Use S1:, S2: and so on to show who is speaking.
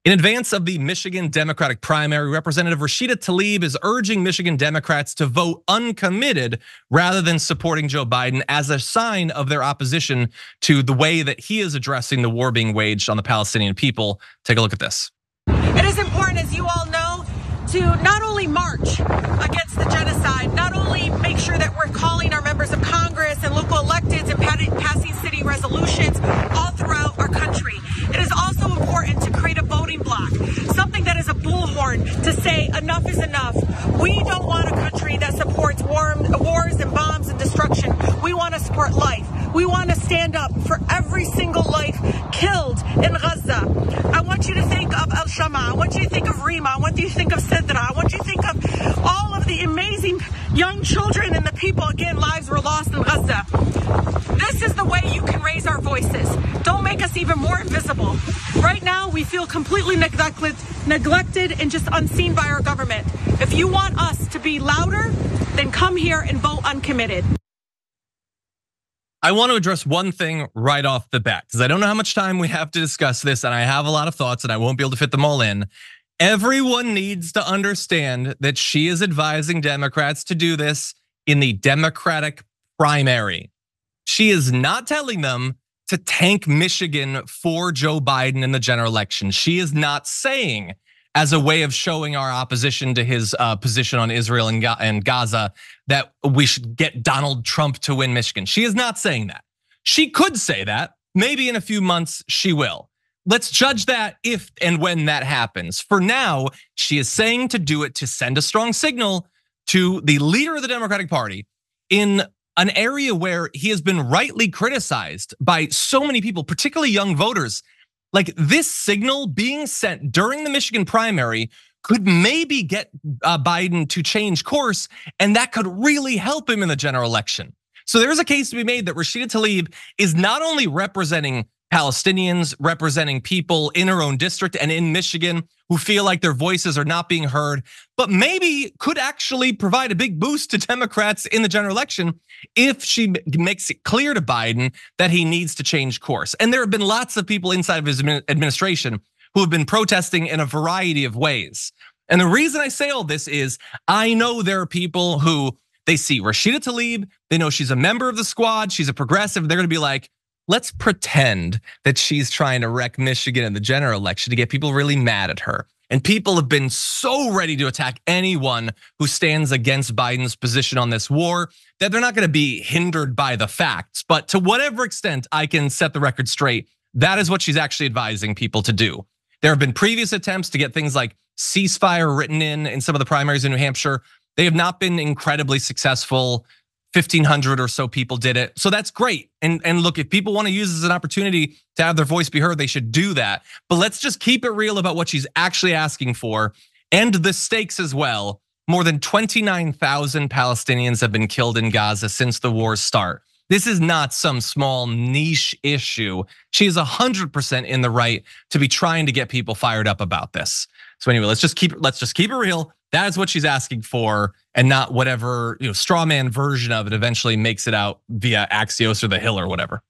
S1: In advance of the Michigan Democratic primary, Representative Rashida Tlaib is urging Michigan Democrats to vote uncommitted rather than supporting Joe Biden as a sign of their opposition to the way that he is addressing the war being waged on the Palestinian people. Take a look at this.
S2: It is important, as you all know, to not only march against the genocide, not only make sure that we're calling our members of Congress and local electeds and passing city resolutions all throughout our country. It is also important to create a voting bloc, something that is a bullhorn to say enough is enough. We don't want a country that supports wars and bombs and destruction. We want to support life. We want to stand up for every single life killed in Gaza. I want you to think of El Shama. I want you to think of Rima. I want you to think of Sidra. I want you to think of all of the amazing young children and the people, again, lives were lost in Gaza. This is the way you can raise our voices. Don't make us even more invisible. Right now, we feel completely neglected and just unseen by our government. If you want us to be louder, then come here and vote uncommitted.
S1: I want to address one thing right off the bat, because I don't know how much time we have to discuss this, and I have a lot of thoughts and I won't be able to fit them all in. Everyone needs to understand that she is advising Democrats to do this in the Democratic primary. She is not telling them to tank Michigan for Joe Biden in the general election. She is not saying, as a way of showing our opposition to his position on Israel and Gaza, that we should get Donald Trump to win Michigan. She is not saying that. She could say that. Maybe in a few months she will. Let's judge that if and when that happens. For now, she is saying to do it to send a strong signal to the leader of the Democratic Party in an area where he has been rightly criticized by so many people, particularly young voters. Like, this signal being sent during the Michigan primary could maybe get Biden to change course, and that could really help him in the general election. So there's a case to be made that Rashida Tlaib is not only representing Palestinians, representing people in her own district and in Michigan who feel like their voices are not being heard, but maybe could actually provide a big boost to Democrats in the general election if she makes it clear to Biden that he needs to change course. And there have been lots of people inside of his administration who have been protesting in a variety of ways. And the reason I say all this is I know there are people who they see Rashida Tlaib, they know she's a member of the squad, she's a progressive, they're gonna be like, let's pretend that she's trying to wreck Michigan in the general election to get people really mad at her. And people have been so ready to attack anyone who stands against Biden's position on this war that they're not gonna be hindered by the facts. But to whatever extent I can set the record straight, that is what she's actually advising people to do. There have been previous attempts to get things like ceasefire written in some of the primaries in New Hampshire. They have not been incredibly successful. 1,500 or so people did it. So that's great. And look, if people want to use this as an opportunity to have their voice be heard, they should do that. But let's just keep it real about what she's actually asking for and the stakes as well. More than 29,000 Palestinians have been killed in Gaza since the war's start. This is not some small niche issue. She is 100% in the right to be trying to get people fired up about this. So anyway, let's just keep it real. That is what she's asking for, and not whatever straw man version of it eventually makes it out via Axios or The Hill or whatever.